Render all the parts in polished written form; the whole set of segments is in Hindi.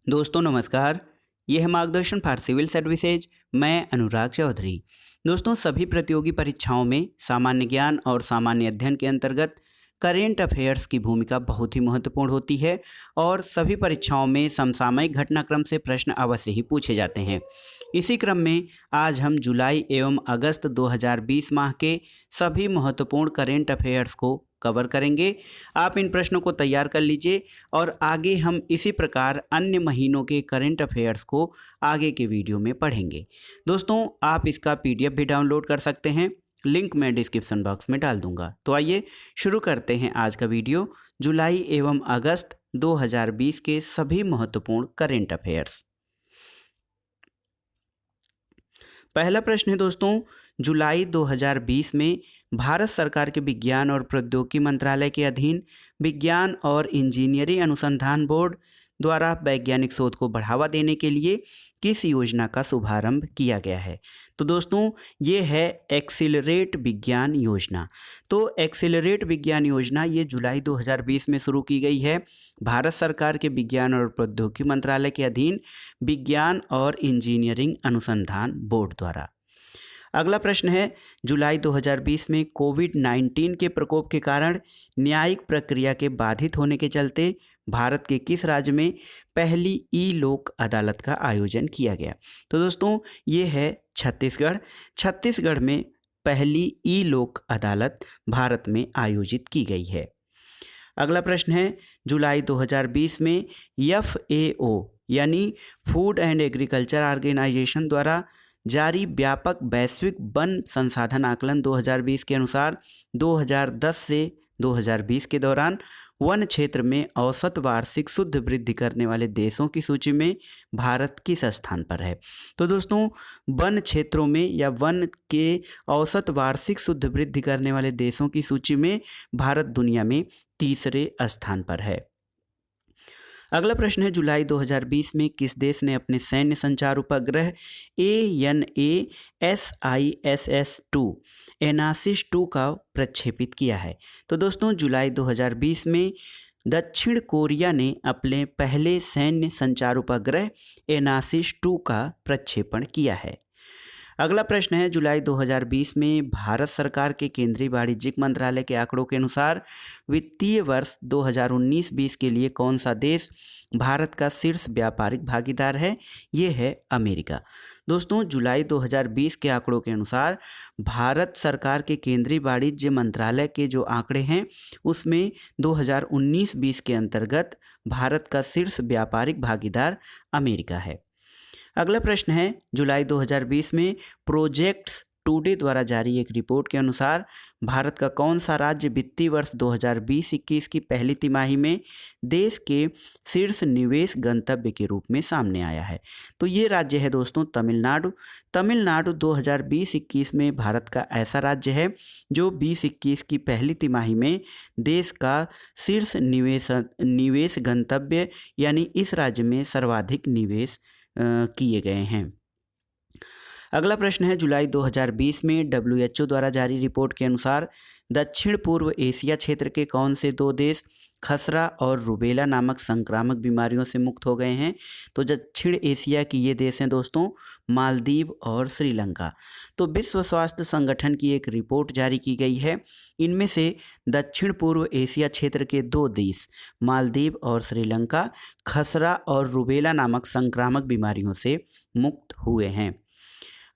दोस्तों नमस्कार। यह है मार्गदर्शन फॉर सिविल सर्विसेज। मैं अनुराग चौधरी। दोस्तों सभी प्रतियोगी परीक्षाओं में सामान्य ज्ञान और सामान्य अध्ययन के अंतर्गत करेंट अफेयर्स की भूमिका बहुत ही महत्वपूर्ण होती है और सभी परीक्षाओं में समसामयिक घटनाक्रम से प्रश्न अवश्य ही पूछे जाते हैं। इसी क्रम में आज हम जुलाई एवं अगस्त 2020 माह के सभी महत्वपूर्ण करेंट अफेयर्स को कवर करेंगे। आप इन प्रश्नों को तैयार कर लीजिए और आगे हम इसी प्रकार अन्य महीनों के करेंट अफेयर्स को आगे के वीडियो में पढ़ेंगे। दोस्तों आप इसका पीडीएफ भी डाउनलोड कर सकते हैं, लिंक मैं डिस्क्रिप्शन बॉक्स में डाल दूंगा। तो आइए शुरू करते हैं आज का वीडियो, जुलाई एवं अगस्त 2020 के सभी महत्वपूर्ण करेंट अफेयर्स। पहला प्रश्न है दोस्तों, जुलाई 2020 में भारत सरकार के विज्ञान और प्रौद्योगिकी मंत्रालय के अधीन विज्ञान और इंजीनियरिंग अनुसंधान बोर्ड द्वारा वैज्ञानिक शोध को बढ़ावा देने के लिए किस योजना का शुभारंभ किया गया है? तो दोस्तों ये है एक्सीलरेट विज्ञान योजना। तो एक्सीलरेट विज्ञान योजना ये जुलाई 2020 में शुरू की गई है भारत सरकार के विज्ञान और प्रौद्योगिकी मंत्रालय के अधीन विज्ञान और इंजीनियरिंग अनुसंधान बोर्ड द्वारा। अगला प्रश्न है, जुलाई 2020 में कोविड-19 के प्रकोप के कारण न्यायिक प्रक्रिया के बाधित होने के चलते भारत के किस राज्य में पहली ई लोक अदालत का आयोजन किया गया? तो दोस्तों ये है छत्तीसगढ़। छत्तीसगढ़ में पहली ई लोक अदालत भारत में आयोजित की गई है। अगला प्रश्न है, जुलाई 2020 में FAO यानी फूड एंड एग्रीकल्चर ऑर्गेनाइजेशन द्वारा जारी व्यापक वैश्विक वन संसाधन आकलन 2020 के अनुसार 2010 से 2020 के दौरान वन क्षेत्र में औसत वार्षिक शुद्ध वृद्धि करने वाले देशों की सूची में भारत किस स्थान पर है? तो दोस्तों वन क्षेत्रों में या वन के औसत वार्षिक शुद्ध वृद्धि करने वाले देशों की सूची में भारत दुनिया में तीसरे स्थान पर है। अगला प्रश्न है, जुलाई 2020 में किस देश ने अपने सैन्य संचार उपग्रह ANASISS-2 एनासिस-2 का प्रक्षेपित किया है? तो दोस्तों जुलाई 2020 में दक्षिण कोरिया ने अपने पहले सैन्य संचार उपग्रह एनासिस-2 का प्रक्षेपण किया है। अगला प्रश्न है, जुलाई 2020 में भारत सरकार के केंद्रीय वाणिज्यिक मंत्रालय के आंकड़ों के अनुसार वित्तीय वर्ष 2019-20 के लिए कौन सा देश भारत का शीर्ष व्यापारिक भागीदार है? ये है अमेरिका। दोस्तों जुलाई 2020 के आंकड़ों के अनुसार भारत सरकार के केंद्रीय वाणिज्य मंत्रालय के जो आंकड़े हैं उसमें 2019-20 के अंतर्गत भारत का शीर्ष व्यापारिक भागीदार अमेरिका है। अगला प्रश्न है, जुलाई 2020 में प्रोजेक्ट्स टुडे द्वारा जारी एक रिपोर्ट के अनुसार भारत का कौन सा राज्य वित्तीय वर्ष 2020-21 की पहली तिमाही में देश के शीर्ष निवेश गंतव्य के रूप में सामने आया है? तो ये राज्य है दोस्तों तमिलनाडु। तमिलनाडु 2020-21 में भारत का ऐसा राज्य है जो 2021 की पहली तिमाही में देश का शीर्ष निवेश गंतव्य यानी इस राज्य में सर्वाधिक निवेश किए गए हैं। अगला प्रश्न है, जुलाई 2020 में WHO द्वारा जारी रिपोर्ट के अनुसार दक्षिण पूर्व एशिया क्षेत्र के कौन से दो देश खसरा और रुबेला नामक संक्रामक बीमारियों से मुक्त हो गए हैं? तो दक्षिण एशिया की ये देश हैं दोस्तों मालदीव और श्रीलंका। तो विश्व स्वास्थ्य संगठन की एक रिपोर्ट जारी की गई है, इनमें से दक्षिण पूर्व एशिया क्षेत्र के दो देश मालदीव और श्रीलंका खसरा और रुबेला नामक संक्रामक बीमारियों से मुक्त हुए हैं।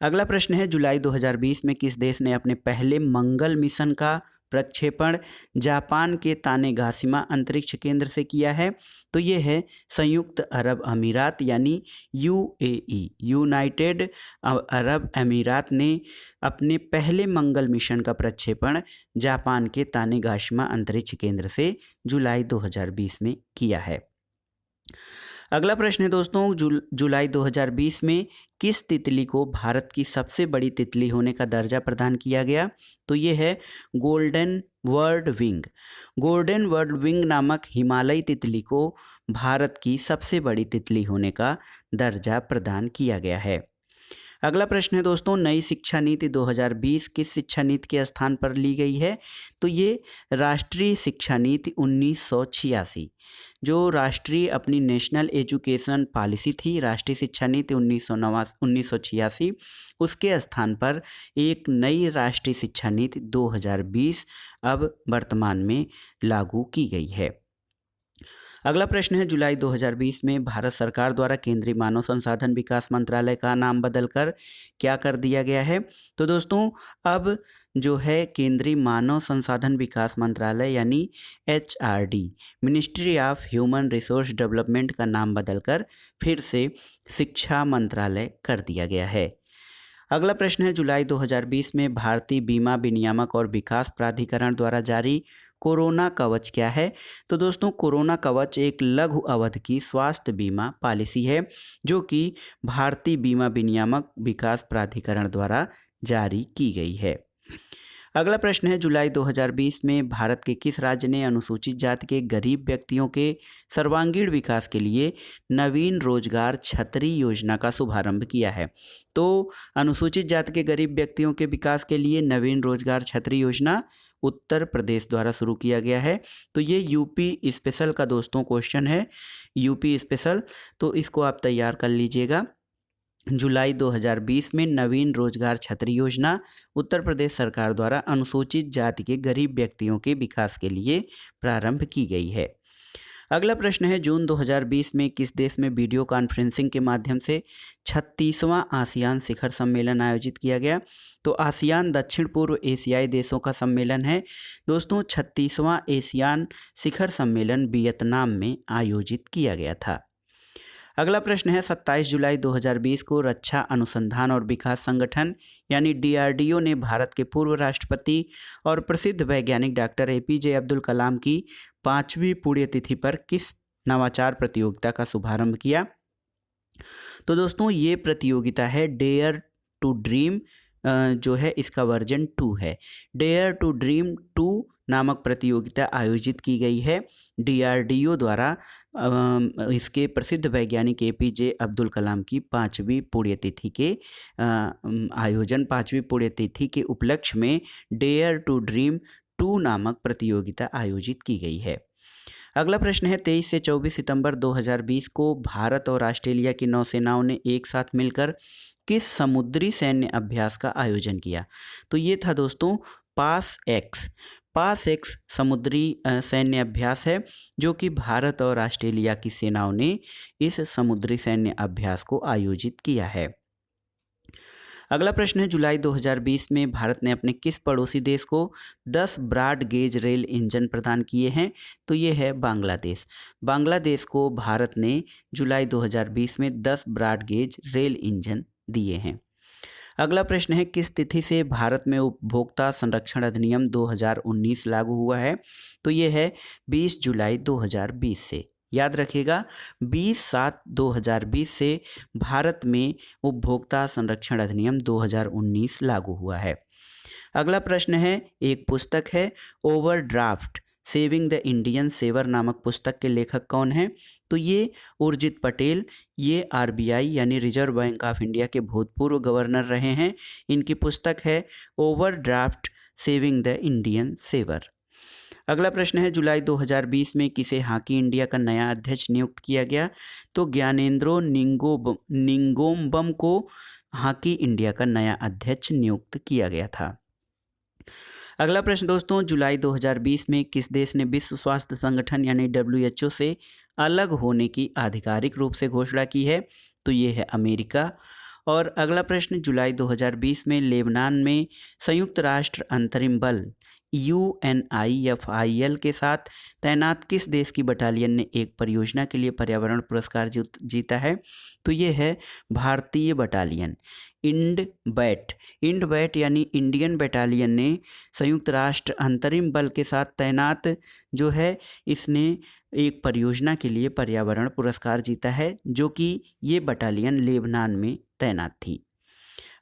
अगला प्रश्न है, जुलाई 2020 में किस देश ने अपने पहले मंगल मिशन का प्रक्षेपण जापान के तानेगाशिमा अंतरिक्ष केंद्र से किया है? तो ये है संयुक्त अरब अमीरात यानी UAE। यूनाइटेड अरब अमीरात ने अपने पहले मंगल मिशन का प्रक्षेपण जापान के तानेगाशिमा अंतरिक्ष केंद्र से जुलाई 2020 में किया है। अगला प्रश्न है दोस्तों, जुलाई 2020 में किस तितली को भारत की सबसे बड़ी तितली होने का दर्जा प्रदान किया गया? तो ये है golden word wing. Golden word wing नामक हिमालयी तितली को भारत की सबसे बड़ी तितली होने का दर्जा प्रदान किया गया है। अगला प्रश्न है दोस्तों, नई शिक्षा नीति 2020 किस शिक्षा नीति के स्थान पर ली गई है? तो ये राष्ट्रीय शिक्षा नीति 1986, जो राष्ट्रीय अपनी नेशनल एजुकेशन पॉलिसी थी, राष्ट्रीय शिक्षा नीति 1986, उसके स्थान पर एक नई राष्ट्रीय शिक्षा नीति 2020 अब वर्तमान में लागू की गई है। अगला प्रश्न है, जुलाई 2020 में भारत सरकार द्वारा केंद्रीय मानव संसाधन विकास मंत्रालय का नाम बदलकर क्या कर दिया गया है? तो दोस्तों अब जो है केंद्रीय मानव संसाधन विकास मंत्रालय यानी HRD, ministry of human resource development का नाम बदलकर फिर से शिक्षा मंत्रालय कर दिया गया है। अगला प्रश्न है, जुलाई 2020 में भारतीय बीमा विनियामक और विकास प्राधिकरण द्वारा जारी कोरोना कवच क्या है? तो दोस्तों कोरोना कवच एक लघु अवधि की स्वास्थ्य बीमा पॉलिसी है जो कि भारतीय बीमा विनियामक विकास प्राधिकरण द्वारा जारी की गई है। अगला प्रश्न है, जुलाई 2020 में भारत के किस राज्य ने अनुसूचित जाति के गरीब व्यक्तियों के सर्वांगीण विकास के लिए नवीन रोजगार छतरी योजना का शुभारंभ किया है? तो अनुसूचित जाति के गरीब व्यक्तियों के विकास के लिए नवीन रोजगार छतरी योजना उत्तर प्रदेश द्वारा शुरू किया गया है। तो ये यूपी स्पेशल का दोस्तों क्वेश्चन है, यूपी स्पेशल, तो इसको आप तैयार कर लीजिएगा। जुलाई 2020 में नवीन रोजगार छतरी योजना उत्तर प्रदेश सरकार द्वारा अनुसूचित जाति के गरीब व्यक्तियों के विकास के लिए प्रारंभ की गई है। अगला प्रश्न है, जून 2020 में किस देश में वीडियो कॉन्फ्रेंसिंग के माध्यम से 36वां आसियान शिखर सम्मेलन आयोजित किया गया? तो आसियान दक्षिण पूर्व एशियाई देशों का सम्मेलन है दोस्तों। 36वां एशियान शिखर सम्मेलन वियतनाम में आयोजित किया गया था। अगला प्रश्न है, 27 जुलाई 2020 को रक्षा अनुसंधान और विकास संगठन यानी DRDO ने भारत के पूर्व राष्ट्रपति और प्रसिद्ध वैज्ञानिक डॉक्टर APJ अब्दुल कलाम की 5वीं पुण्यतिथि पर किस नवाचार प्रतियोगिता का शुभारंभ किया? तो दोस्तों ये प्रतियोगिता है डेयर टू ड्रीम, जो है इसका वर्जन 2 है। डेयर टू ड्रीम 2 नामक प्रतियोगिता आयोजित की गई है DRDO द्वारा इसके प्रसिद्ध वैज्ञानिक APJ अब्दुल कलाम की 5वीं पुण्यतिथि के आयोजन 5वीं पुण्यतिथि के उपलक्ष्य में डेयर टू ड्रीम 2 नामक प्रतियोगिता आयोजित की गई है। अगला प्रश्न है, 23 से 24 सितंबर 2020 को भारत और ऑस्ट्रेलिया की नौसेनाओं ने एक साथ मिलकर किस समुद्री सैन्य अभ्यास का आयोजन किया? तो ये था दोस्तों पास एक्स समुद्री सैन्य अभ्यास है जो कि भारत और ऑस्ट्रेलिया की सेनाओं ने इस समुद्री सैन्य अभ्यास को आयोजित किया है। अगला प्रश्न है, जुलाई 2020 में भारत ने अपने किस पड़ोसी देश को 10 ब्रॉड गेज रेल इंजन प्रदान किए हैं? तो ये है बांग्लादेश। बांग्लादेश को भारत ने जुलाई 2020 में 10 ब्रॉड गेज रेल इंजन दिए हैं। अगला प्रश्न है, किस तिथि से भारत में उपभोक्ता संरक्षण अधिनियम 2019 लागू हुआ है? तो ये है 20 जुलाई 2020 से। याद रखिएगा 20/7/2020 से भारत में उपभोक्ता संरक्षण अधिनियम 2019 लागू हुआ है। अगला प्रश्न है, एक पुस्तक है overdraft saving the Indian saver नामक पुस्तक के लेखक कौन हैं? तो ये उर्जित पटेल, ये RBI यानी रिजर्व बैंक ऑफ इंडिया के भूतपूर्व गवर्नर रहे हैं। इनकी पुस्तक है overdraft saving the Indian saver. अगला प्रश्न है, जुलाई 2020 में किसे हॉकी इंडिया का नया अध्यक्ष नियुक्त किया गया? तो ज्ञानेंद्रो निंगोमबम को हॉकी इंडिया का नया अध्यक्ष नियुक्त किया गया था। अगला प्रश्न दोस्तों, जुलाई 2020 में किस देश ने विश्व स्वास्थ्य संगठन यानी WHO से अलग होने की आधिकारिक रूप से घोषणा की है? तो ये है अमेरिका। और अगला प्रश्न, जुलाई 2020 में लेबनान में संयुक्त राष्ट्र अंतरिम बल UNIFIL के साथ तैनात किस देश की बटालियन ने एक परियोजना के लिए पर्यावरण पुरस्कार जीता है? तो ये है भारतीय बटालियन इंडबैट यानी इंडियन बटालियन ने संयुक्त राष्ट्र अंतरिम बल के साथ तैनात जो है इसने एक परियोजना के लिए पर्यावरण पुरस्कार जीता है जो कि ये बटालियन लेबनान में तैनात थी।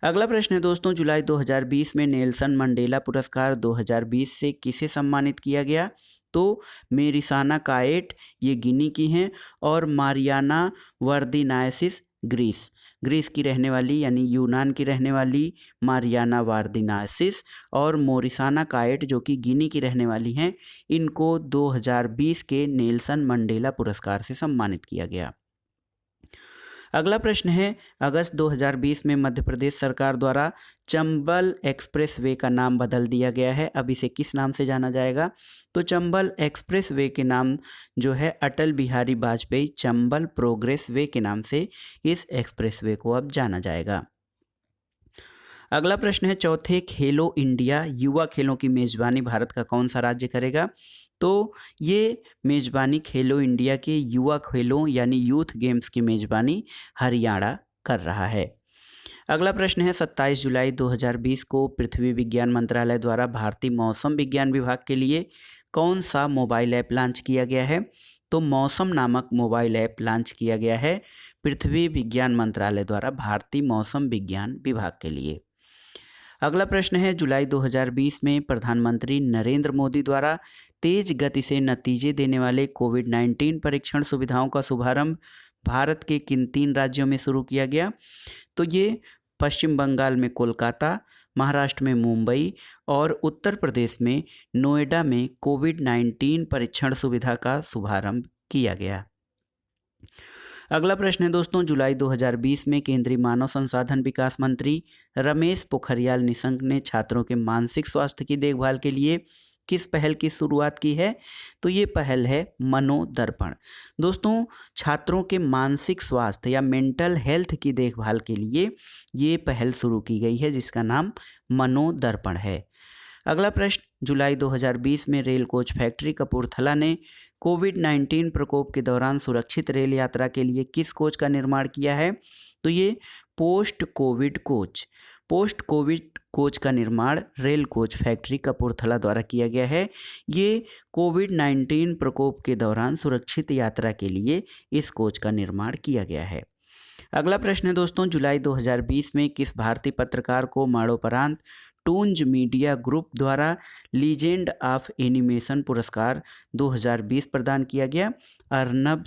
अगला प्रश्न है दोस्तों, जुलाई 2020 में नेल्सन मंडेला पुरस्कार 2020 से किसे सम्मानित किया गया? तो मेरिसाना काएट, ये गिनी की हैं, और मारियाना वर्दिनायसिस ग्रीस। ग्रीस की रहने वाली यानी यूनान की रहने वाली मारियाना वार्दिनासिस और मोरिसाना कायट जो कि गिनी की रहने वाली हैं, इनको 2020 के नेल्सन मंडेला पुरस्कार से सम्मानित किया गया। अगला प्रश्न है, अगस्त 2020 में मध्य प्रदेश सरकार द्वारा चंबल एक्सप्रेस वे का नाम बदल दिया गया है। अब इसे किस नाम से जाना जाएगा? तो चंबल एक्सप्रेस वे के नाम जो है अटल बिहारी वाजपेयी चंबल प्रोग्रेस वे के नाम से इस एक्सप्रेस वे को अब जाना जाएगा। अगला प्रश्न है, चौथे खेलो इंडिया युवा खेलों की मेजबानी भारत का कौन सा राज्य करेगा? तो ये मेजबानी खेलो इंडिया के युवा खेलों यानी यूथ गेम्स की मेजबानी हरियाणा कर रहा है। अगला प्रश्न है, 27 जुलाई 2020 को पृथ्वी विज्ञान मंत्रालय द्वारा भारतीय मौसम विज्ञान विभाग के लिए कौन सा मोबाइल ऐप लॉन्च किया गया है? तो मौसम नामक मोबाइल ऐप लॉन्च किया गया है पृथ्वी विज्ञान मंत्रालय द्वारा भारतीय मौसम विज्ञान विभाग के लिए। अगला प्रश्न है, जुलाई 2020 में प्रधानमंत्री नरेंद्र मोदी द्वारा तेज गति से नतीजे देने वाले कोविड-19 परीक्षण सुविधाओं का शुभारंभ भारत के किन 3 राज्यों में शुरू किया गया? तो ये पश्चिम बंगाल में कोलकाता, महाराष्ट्र में मुंबई और उत्तर प्रदेश में नोएडा में कोविड-19 परीक्षण सुविधा का शुभारंभ किया गया। अगला प्रश्न है दोस्तों, जुलाई 2020 में केंद्रीय मानव संसाधन विकास मंत्री रमेश पोखरियाल निशंक ने छात्रों के मानसिक स्वास्थ्य की देखभाल के लिए किस पहल की शुरुआत की है? तो ये पहल है मनोदर्पण। दोस्तों, छात्रों के मानसिक स्वास्थ्य या मेंटल हेल्थ की देखभाल के लिए ये पहल शुरू की गई है जिसका नाम मनोदर्पण है। अगला प्रश्न, जुलाई 2020 में रेल कोच फैक्ट्री कपूरथला ने कोविड-19 प्रकोप के दौरान सुरक्षित रेल यात्रा के लिए किस कोच का निर्माण किया है? तो ये पोस्ट कोविड कोच का निर्माण रेल कोच फैक्ट्री कपूरथला द्वारा किया गया है। ये कोविड-19 प्रकोप के दौरान सुरक्षित यात्रा के लिए इस कोच का निर्माण किया गया है। अगला प्रश्न है दोस्तों, जुलाई 2020 में किस भारतीय पत्रकार को मरणोपरांत टूंज मीडिया ग्रुप द्वारा लीजेंड ऑफ एनिमेशन पुरस्कार 2020 प्रदान किया गया? अर्नब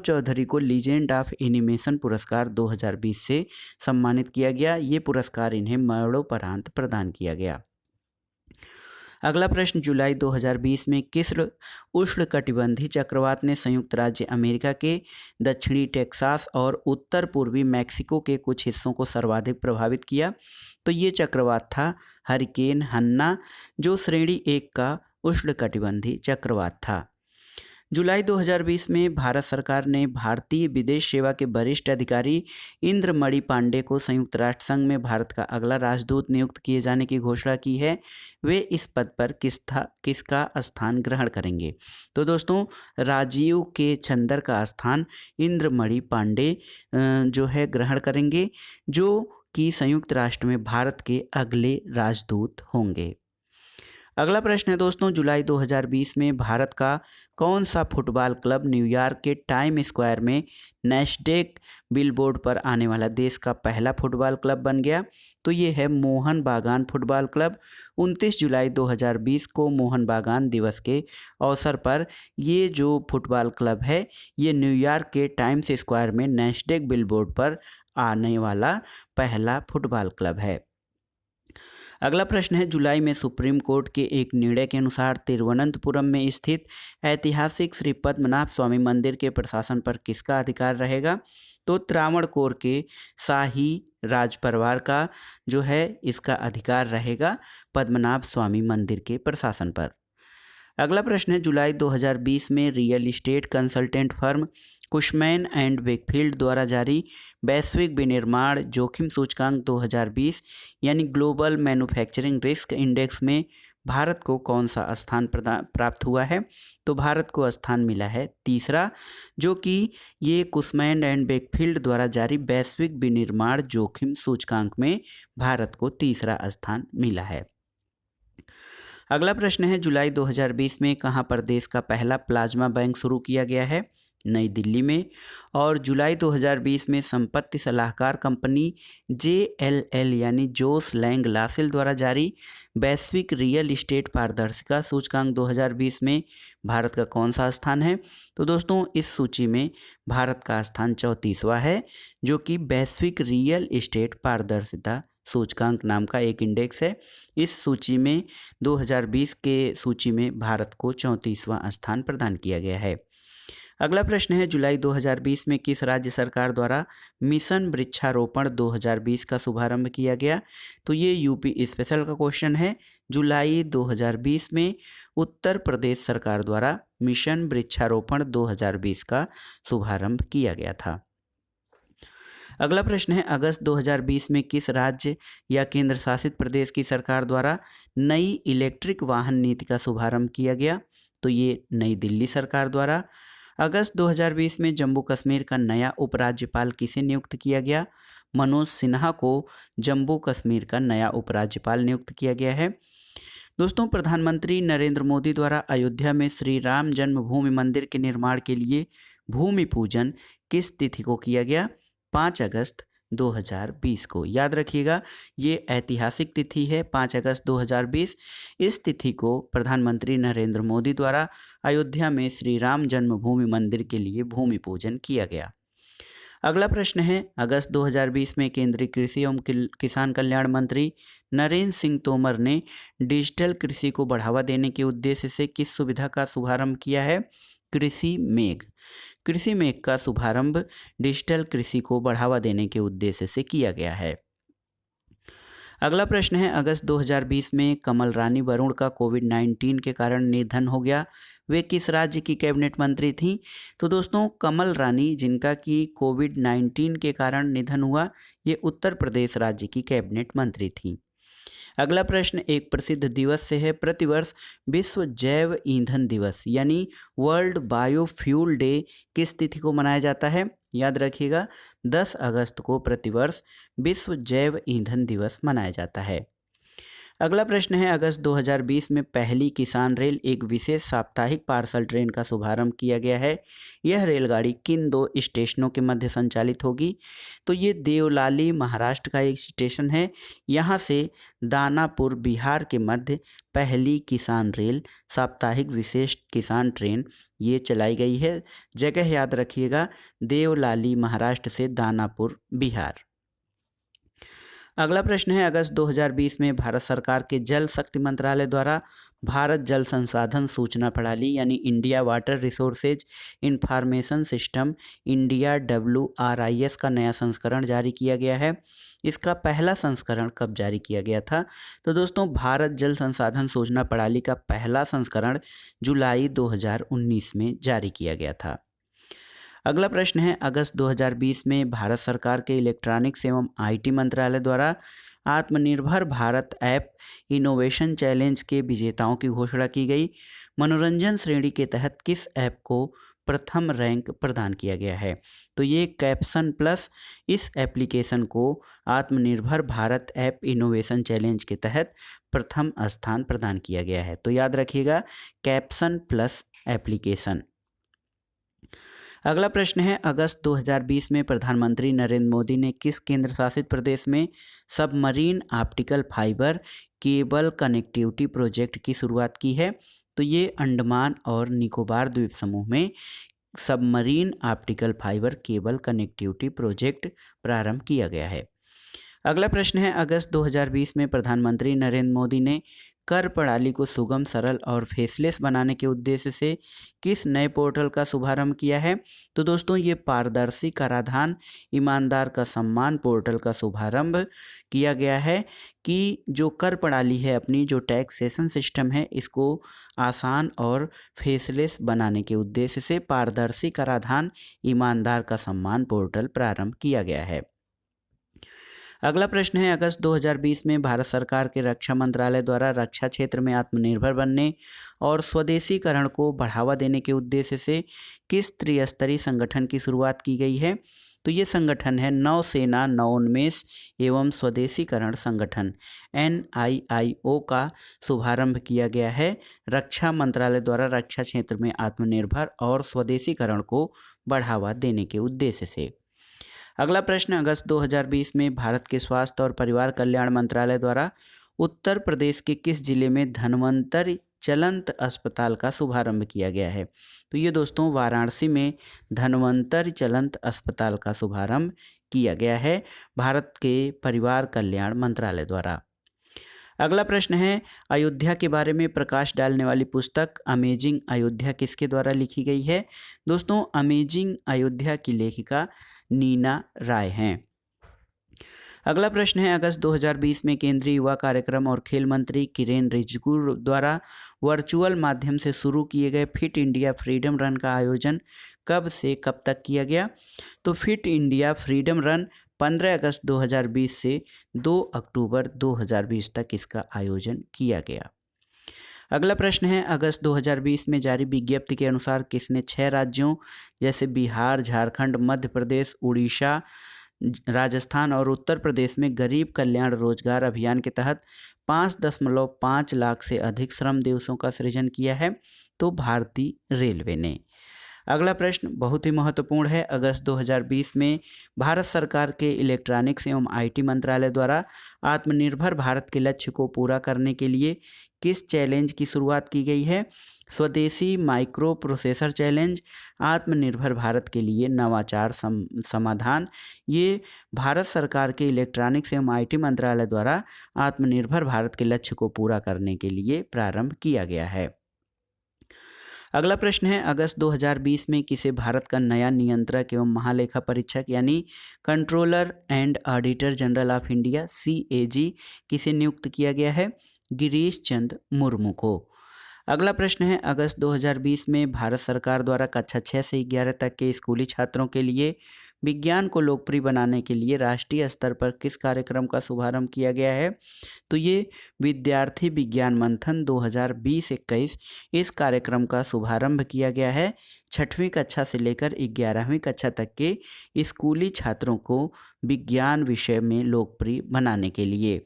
चौधरी को लीजेंड ऑफ एनिमेशन पुरस्कार 2020 से सम्मानित किया गया। ये पुरस्कार इन्हें मरणोपरांत प्रदान किया गया। अगला प्रश्न, जुलाई 2020 में किस उष्णकटिबंधीय चक्रवात ने संयुक्त राज्य अमेरिका के दक्षिणी टेक्सास और उत्तर पूर्वी मैक्सिको के कुछ हिस्सों को सर्वाधिक प्रभावित किया? तो ये चक्रवात था हरिकेन हन्ना, जो श्रेणी 1 का उष्णकटिबंधीय चक्रवात था। जुलाई 2020 में भारत सरकार ने भारतीय विदेश सेवा के वरिष्ठ अधिकारी इंद्रमणि पांडे को संयुक्त राष्ट्र संघ में भारत का अगला राजदूत नियुक्त किए जाने की घोषणा की है। वे इस पद पर किसका स्थान ग्रहण करेंगे? तो दोस्तों, राजीव के चंदर का स्थान इंद्रमणि पांडे जो है ग्रहण करेंगे, जो कि संयुक्त राष्ट्र में भारत के अगले राजदूत होंगे। अगला प्रश्न है दोस्तों, जुलाई 2020 में भारत का कौन सा फुटबॉल क्लब न्यूयॉर्क के टाइम स्क्वायर में नैस्डैक बिलबोर्ड पर आने वाला देश का पहला फुटबॉल क्लब बन गया? तो ये है मोहन बागान फुटबॉल क्लब। 29 जुलाई 2020 को मोहन बागान दिवस के अवसर पर ये जो फुटबॉल क्लब है ये न्यूयॉर्क के टाइम्स स्क्वायर में नैस्डैक बिलबोर्ड पर आने वाला पहला फुटबॉल क्लब है। अगला प्रश्न है, जुलाई में सुप्रीम कोर्ट के एक निर्णय के अनुसार तिरुवनंतपुरम में स्थित ऐतिहासिक श्री पद्मनाभ स्वामी मंदिर के प्रशासन पर किसका अधिकार रहेगा? तो त्रावणकोर के शाही राजपरिवार का जो है इसका अधिकार रहेगा पद्मनाभ स्वामी मंदिर के प्रशासन पर। अगला प्रश्न है, जुलाई 2020 में real estate consultant firm Cushman and Wakefield द्वारा जारी वैश्विक विनिर्माण जोखिम सूचकांक 2020 यानी ग्लोबल मैन्युफैक्चरिंग रिस्क इंडेक्स में भारत को कौन सा स्थान प्राप्त हुआ है? तो भारत को स्थान मिला है 3रा, जो कि ये कुशमैन एंड वेकफील्ड द्वारा जारी वैश्विक विनिर्माण जोखिम सूचकांक में भारत को 3रा स्थान मिला है। अगला प्रश्न है, जुलाई 2020 में कहाँ पर देश का पहला प्लाज्मा बैंक शुरू किया गया है? नई दिल्ली में। और जुलाई 2020 में संपत्ति सलाहकार कंपनी JLL यानी जोस लैंग लासेल द्वारा जारी वैश्विक रियल एस्टेट पारदर्शिता सूचकांक 2020 में भारत का कौन सा स्थान है? तो दोस्तों इस सूची में भारत का स्थान 34वां है, जो कि वैश्विक रियल एस्टेट पारदर्शिता सूचकांक नाम का एक इंडेक्स है। इस सूची में 2020 के सूची में भारत को 34वां स्थान प्रदान किया गया है। अगला प्रश्न है, जुलाई 2020 में किस राज्य सरकार द्वारा मिशन वृक्षारोपण 2020 का शुभारंभ किया गया? तो ये यूपी स्पेशल का क्वेश्चन है। जुलाई 2020 में उत्तर प्रदेश सरकार द्वारा मिशन वृक्षारोपण 2020 का शुभारंभ किया गया था। अगला प्रश्न है, अगस्त 2020 में किस राज्य या केंद्र शासित प्रदेश की सरकार द्वारा नई इलेक्ट्रिक वाहन नीति का शुभारंभ किया गया? तो ये नई दिल्ली सरकार द्वारा। अगस्त 2020 में जम्मू कश्मीर का नया उपराज्यपाल किसे नियुक्त किया गया? मनोज सिन्हा को जम्मू कश्मीर का नया उपराज्यपाल नियुक्त किया गया है। दोस्तों प्रधानमंत्री नरेंद्र मोदी द्वारा अयोध्या में श्री राम जन्मभूमि मंदिर के निर्माण के लिए भूमि पूजन किस तिथि को किया गया? 5 अगस्त 2020 को। याद रखिएगा ये ऐतिहासिक तिथि है 5 अगस्त 2020। इस तिथि को प्रधानमंत्री नरेंद्र मोदी द्वारा अयोध्या में श्री राम जन्मभूमि मंदिर के लिए भूमि पूजन किया गया। अगला प्रश्न है, अगस्त 2020 में केंद्रीय कृषि एवं किसान कल्याण मंत्री नरेंद्र सिंह तोमर ने डिजिटल कृषि को बढ़ावा देने के उद्देश्य से किस सुविधा का शुभारंभ किया है? कृषि मेघ। कृषि मेघ का शुभारंभ डिजिटल कृषि को बढ़ावा देने के उद्देश्य से किया गया है। अगला प्रश्न है, अगस्त 2020 में कमल रानी वरुण का कोविड-19 के कारण निधन हो गया। वे किस राज्य की कैबिनेट मंत्री थीं? तो दोस्तों कमल रानी जिनका कि कोविड-19 के कारण निधन हुआ, ये उत्तर प्रदेश राज्य की कैबिनेट मंत्री थीं। अगला प्रश्न एक प्रसिद्ध दिवस से है। प्रतिवर्ष विश्व जैव ईंधन दिवस यानी वर्ल्ड बायोफ्यूल डे किस तिथि को मनाया जाता है? याद रखिएगा 10 अगस्त को प्रतिवर्ष विश्व जैव ईंधन दिवस मनाया जाता है। अगला प्रश्न है, अगस्त 2020 में पहली किसान रेल एक विशेष साप्ताहिक पार्सल ट्रेन का शुभारंभ किया गया है। यह रेलगाड़ी किन 2 स्टेशनों के मध्य संचालित होगी? तो ये देवलाली महाराष्ट्र का एक स्टेशन है। यहाँ से दानापुर बिहार के मध्य पहली किसान रेल साप्ताहिक विशेष किसान ट्रेन ये चलाई गई है। जगह याद रखिएगा देवलाली महाराष्ट्र से दानापुर बिहार। अगला प्रश्न है, अगस्त 2020 में भारत सरकार के जल शक्ति मंत्रालय द्वारा भारत जल संसाधन सूचना प्रणाली यानी India water resources information system India WRIS का नया संस्करण जारी किया गया है। इसका पहला संस्करण कब जारी किया गया था? तो दोस्तों भारत जल संसाधन सूचना प्रणाली का पहला संस्करण जुलाई 2019 में जारी किया गया था। अगला प्रश्न है, अगस्त 2020 में भारत सरकार के इलेक्ट्रॉनिक्स एवं IT मंत्रालय द्वारा आत्मनिर्भर भारत ऐप इनोवेशन चैलेंज के विजेताओं की घोषणा की गई। मनोरंजन श्रेणी के तहत किस ऐप को प्रथम रैंक प्रदान किया गया है? तो ये कैप्शन प्लस इस एप्लीकेशन को आत्मनिर्भर भारत ऐप इनोवेशन चैलेंज के तहत प्रथम स्थान प्रदान किया गया है। तो याद रखिएगा कैप्शन प्लस एप्लीकेशन। अगला प्रश्न है, अगस्त 2020 में प्रधानमंत्री नरेंद्र मोदी ने किस केंद्र शासित प्रदेश में submarine optical fibre cable connectivity project की शुरुआत की है? तो ये अंडमान और निकोबार द्वीप समूह में submarine optical fibre cable connectivity project प्रारंभ किया गया है। अगला प्रश्न है, अगस्त 2020 में प्रधानमंत्री नरेंद्र मोदी ने कर प्रणाली को सुगम, सरल और फेसलेस बनाने के उद्देश्य से किस नए पोर्टल का शुभारंभ किया है? तो दोस्तों ये पारदर्शी कराधान ईमानदार का सम्मान पोर्टल का शुभारंभ किया गया है कि जो कर प्रणाली है अपनी जो टैक्सेशन सिस्टम है इसको आसान और फेसलेस बनाने के उद्देश्य से पारदर्शी कराधान ईमानदार का सम्मान पोर्टल प्रारंभ किया गया है। अगला प्रश्न है, अगस्त 2020 में भारत सरकार के रक्षा मंत्रालय द्वारा रक्षा क्षेत्र में आत्मनिर्भर बनने और स्वदेशीकरण को बढ़ावा देने के उद्देश्य से किस त्रिस्तरीय संगठन की शुरुआत की गई है? तो ये संगठन है नौसेना नवोन्मेष एवं स्वदेशीकरण संगठन NIIO का शुभारंभ किया गया है। रक्षा मंत्रालय द्वारा रक्षा क्षेत्र में आत्मनिर्भर और स्वदेशीकरण को बढ़ावा देने के उद्देश्य से। अगला प्रश्न, अगस्त 2020 में भारत के स्वास्थ्य और परिवार कल्याण मंत्रालय द्वारा उत्तर प्रदेश के किस जिले में धन्वंतरि चलंत अस्पताल का शुभारंभ किया गया है? तो ये दोस्तों वाराणसी में धन्वंतरि चलंत अस्पताल का शुभारंभ किया गया है भारत के परिवार कल्याण मंत्रालय द्वारा। अगला प्रश्न है, अयोध्या के बारे में प्रकाश डालने वाली पुस्तक अमेजिंग अयोध्या किसके द्वारा लिखी गई है? दोस्तों अमेजिंग अयोध्या की लेखिका नीना राय हैं। अगला प्रश्न है, अगस्त 2020 में केंद्रीय युवा कार्यक्रम और खेल मंत्री किरेन रिजिजू द्वारा वर्चुअल माध्यम से शुरू किए गए फिट इंडिया फ्रीडम रन का आयोजन कब से कब तक किया गया? तो फिट इंडिया फ्रीडम रन 15 अगस्त 2020 से 2 अक्टूबर 2020 तक इसका आयोजन किया गया। अगला प्रश्न है, अगस्त 2020 में जारी विज्ञप्ति के अनुसार किसने 6 राज्यों जैसे बिहार, झारखंड, मध्य प्रदेश, उड़ीसा, राजस्थान और उत्तर प्रदेश में गरीब कल्याण रोजगार अभियान के तहत 5.5 लाख से अधिक श्रम दिवसों का सृजन किया है? तो भारतीय रेलवे ने। अगला प्रश्न बहुत ही महत्वपूर्ण है, अगस्त 2020 में भारत सरकार के इलेक्ट्रॉनिक्स एवं आईटी मंत्रालय द्वारा आत्मनिर्भर भारत के लक्ष्य को पूरा करने के लिए किस चैलेंज की शुरुआत की गई है? स्वदेशी माइक्रो प्रोसेसर चैलेंज, आत्मनिर्भर भारत के लिए नवाचार समाधान। ये भारत सरकार के इलेक्ट्रॉनिक्स एवं आईटी मंत्रालय द्वारा आत्मनिर्भर भारत के लक्ष्य को पूरा करने के लिए प्रारंभ किया गया है। अगला प्रश्न है, अगस्त 2020 में किसे भारत का नया नियंत्रक एवं महालेखा परीक्षक यानी controller and auditor general of India CAG किसे नियुक्त किया गया है? गिरीश चंद्र मुर्मू को। अगला प्रश्न है, अगस्त 2020 में भारत सरकार द्वारा कक्षा 6 से 11 तक के स्कूली छात्रों के लिए विज्ञान को लोकप्रिय बनाने के लिए राष्ट्रीय स्तर पर किस कार्यक्रम का शुभारंभ किया गया है? तो ये विद्यार्थी विज्ञान मंथन 2020-21 इस कार्यक्रम का शुभारंभ किया गया है 6वीं कक्षा से लेकर 11वीं कक्षा तक के स्कूली छात्रों को विज्ञान विषय में लोकप्रिय बनाने के लिए।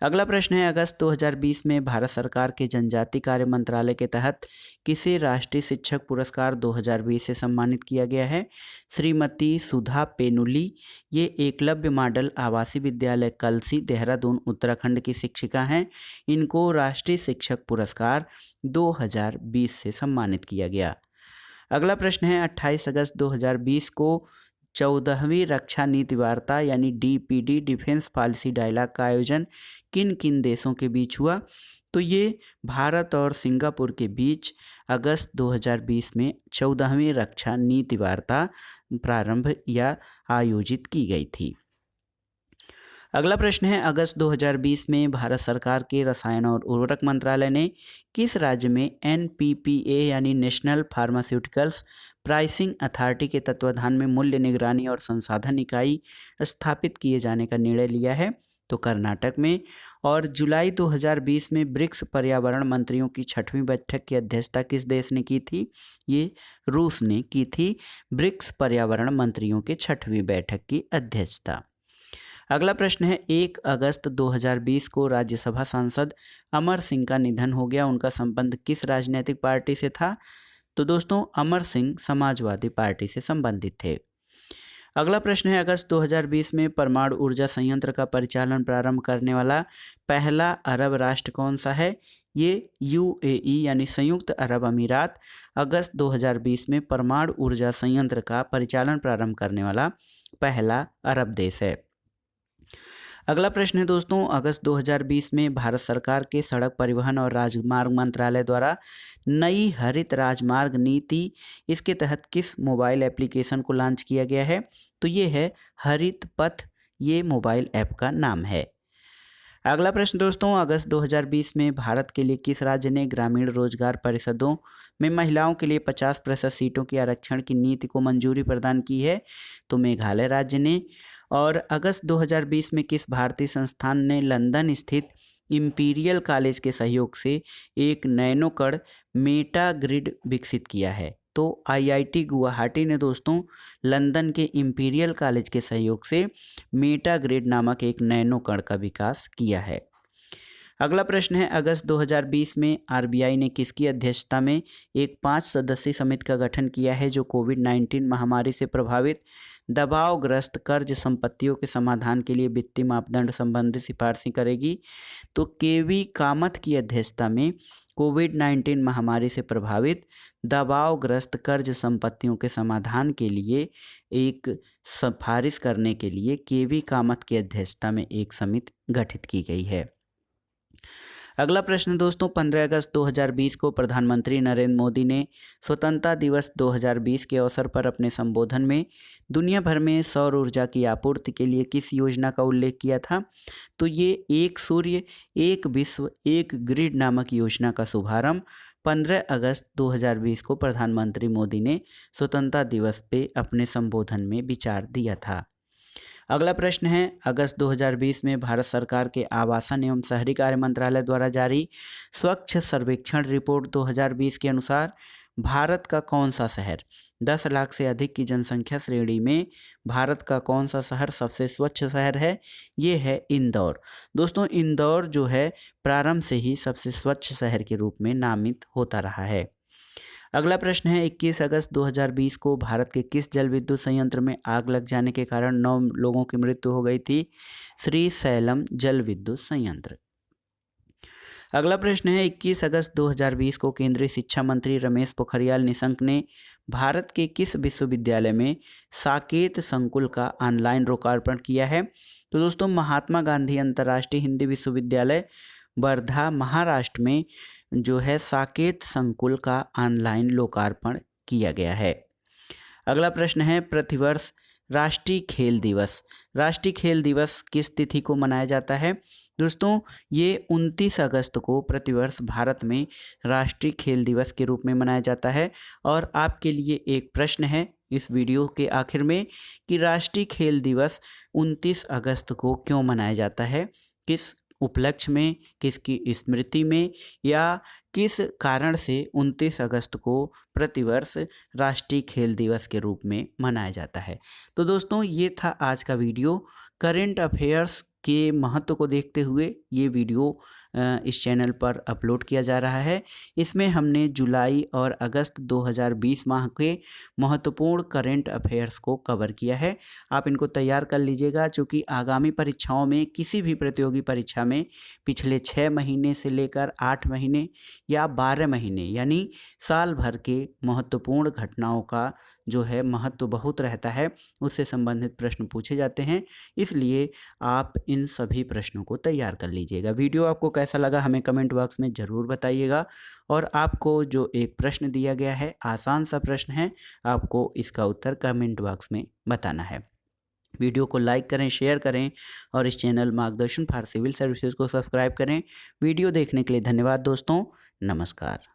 अगला प्रश्न है, अगस्त 2020 में भारत सरकार के जनजाति कार्य मंत्रालय के तहत किसे राष्ट्रीय शिक्षक पुरस्कार 2020 से सम्मानित किया गया है? श्रीमती सुधा पेनुली, ये एकलव्य मॉडल आवासीय विद्यालय कलसी देहरादून उत्तराखंड की शिक्षिका हैं। इनको राष्ट्रीय शिक्षक पुरस्कार 2020 से सम्मानित किया गया। अगला प्रश्न है, 28 अगस्त 2020 को 14वीं रक्षा नीति वार्ता यानी DPD डिफेंस पॉलिसी डायलॉग का आयोजन किन किन देशों के बीच हुआ? तो ये भारत और सिंगापुर के बीच अगस्त 2020 में 14वीं रक्षा नीति वार्ता प्रारंभ या आयोजित की गई थी। अगला प्रश्न है, अगस्त 2020 में भारत सरकार के रसायन और उर्वरक मंत्रालय ने किस राज्य में NPPA यानी नेशनल फार्मास्यूटिकल्स प्राइसिंग अथॉरिटी के तत्वाधान में मूल्य निगरानी और संसाधन इकाई स्थापित किए जाने का निर्णय लिया है? तो कर्नाटक में। और जुलाई 2020 में ब्रिक्स पर्यावरण मंत्रियों की 6वीं बैठक की अध्यक्षता किस देश ने की थी? ये रूस ने की थी ब्रिक्स पर्यावरण मंत्रियों के 6वीं बैठक की अध्यक्षता। अगला प्रश्न है, 1 अगस्त 2020 को राज्यसभा सांसद अमर सिंह का निधन हो गया। उनका संबंध किस राजनीतिक पार्टी से था? तो दोस्तों अमर सिंह समाजवादी पार्टी से संबंधित थे। अगला प्रश्न है, अगस्त 2020 में परमाणु ऊर्जा संयंत्र का परिचालन प्रारंभ करने वाला पहला अरब राष्ट्र कौन सा है? ये UAE यानी संयुक्त अरब अमीरात अगस्त 2020 में परमाणु ऊर्जा संयंत्र का परिचालन प्रारंभ करने वाला पहला अरब देश है। अगला प्रश्न है दोस्तों, अगस्त 2020 में भारत सरकार के सड़क परिवहन और राजमार्ग मंत्रालय द्वारा नई हरित राजमार्ग नीति, इसके तहत किस मोबाइल एप्लीकेशन को लॉन्च किया गया है? तो ये है हरित पथ, ये मोबाइल ऐप का नाम है। अगला प्रश्न दोस्तों, अगस्त 2020 में भारत के लिए किस राज्य ने ग्रामीण रोजगार परिषदों में महिलाओं के लिए 50% सीटों के आरक्षण की नीति को मंजूरी प्रदान की है? तो मेघालय राज्य ने। और अगस्त 2020 में किस भारतीय संस्थान ने लंदन स्थित इंपीरियल कॉलेज के सहयोग से एक नैनोकण मेटा ग्रिड विकसित किया है? तो IIT गुवाहाटी ने दोस्तों लंदन के इंपीरियल कॉलेज के सहयोग से मेटा ग्रिड नामक एक नैनोकण का विकास किया है। अगला प्रश्न है, अगस्त 2020 में आरबीआई ने किसकी अध्यक्षता में एक 5 सदस्यीय समिति का गठन किया है जो कोविड-19 महामारी से प्रभावित दबावग्रस्त कर्ज संपत्तियों के समाधान के लिए वित्तीय मापदंड संबंधी सिफारिशें करेगी। तो केवी कामत की अध्यक्षता में कोविड-19 महामारी से प्रभावित दबावग्रस्त कर्ज संपत्तियों के समाधान के लिए एक सिफारिश करने के लिए केवी कामत की अध्यक्षता में एक समिति गठित की गई है। अगला प्रश्न दोस्तों, 15 अगस्त 2020 को प्रधानमंत्री नरेंद्र मोदी ने स्वतंत्रता दिवस 2020 के अवसर पर अपने संबोधन में दुनिया भर में सौर ऊर्जा की आपूर्ति के लिए किस योजना का उल्लेख किया था? तो ये एक सूर्य एक विश्व एक ग्रिड नामक योजना का शुभारंभ 15 अगस्त 2020 को प्रधानमंत्री मोदी ने स्वतंत्रता दिवस पे अपने संबोधन में विचार दिया था। अगला प्रश्न है, अगस्त 2020 में भारत सरकार के आवासन एवं शहरी कार्य मंत्रालय द्वारा जारी स्वच्छ सर्वेक्षण रिपोर्ट 2020 के अनुसार भारत का कौन सा शहर 10 लाख से अधिक की जनसंख्या श्रेणी में भारत का कौन सा शहर सबसे स्वच्छ शहर है? ये है इंदौर। दोस्तों, इंदौर जो है प्रारंभ से ही सबसे स्वच्छ शहर के रूप में नामित होता रहा है। अगला प्रश्न है, 21 अगस्त 2020 को भारत के किस जल विद्युत संयंत्र में आग लग जाने के कारण 9 लोगों की मृत्यु हो गई थी? श्री सैलम जल विद्युत संयंत्र। अगला प्रश्न है, 21 अगस्त 2020 को केंद्रीय शिक्षा मंत्री रमेश पोखरियाल निशंक ने भारत के किस विश्वविद्यालय में साकेत संकुल का ऑनलाइन लोकार्पण किया है? तो दोस्तों, महात्मा गांधी अंतर्राष्ट्रीय हिंदी विश्वविद्यालय वर्धा महाराष्ट्र में जो है साकेत संकुल का ऑनलाइन लोकार्पण किया गया है। अगला प्रश्न है, प्रतिवर्ष राष्ट्रीय खेल दिवस किस तिथि को मनाया जाता है? दोस्तों, ये 29 अगस्त को प्रतिवर्ष भारत में राष्ट्रीय खेल दिवस के रूप में मनाया जाता है। और आपके लिए एक प्रश्न है इस वीडियो के आखिर में कि राष्ट्रीय खेल दिवस 29 अगस्त को क्यों मनाया जाता है, किस उपलक्ष्य में, किसकी स्मृति में, या किस कारण से 29 अगस्त को प्रतिवर्ष राष्ट्रीय खेल दिवस के रूप में मनाया जाता है। तो दोस्तों, ये था आज का वीडियो। करंट अफेयर्स के महत्व को देखते हुए ये वीडियो इस चैनल पर अपलोड किया जा रहा है। इसमें हमने जुलाई और अगस्त 2020 माह के महत्वपूर्ण करंट अफेयर्स को कवर किया है। आप इनको तैयार कर लीजिएगा, क्योंकि आगामी परीक्षाओं में किसी भी प्रतियोगी परीक्षा में पिछले 6 महीने से लेकर 8 महीने या 12 महीने यानी साल भर के महत्वपूर्ण घटनाओं का जो है महत्व बहुत रहता है, उससे संबंधित प्रश्न पूछे जाते हैं। इसलिए आप इन सभी प्रश्नों को तैयार कर लीजिएगा। वीडियो आपको कैसा लगा हमें कमेंट बॉक्स में ज़रूर बताइएगा। और आपको जो एक प्रश्न दिया गया है, आसान सा प्रश्न है, आपको इसका उत्तर कमेंट बॉक्स में बताना है। वीडियो को लाइक करें, शेयर करें और इस चैनल मार्गदर्शन फॉर सिविल सर्विसेज को सब्सक्राइब करें। वीडियो देखने के लिए धन्यवाद दोस्तों। नमस्कार।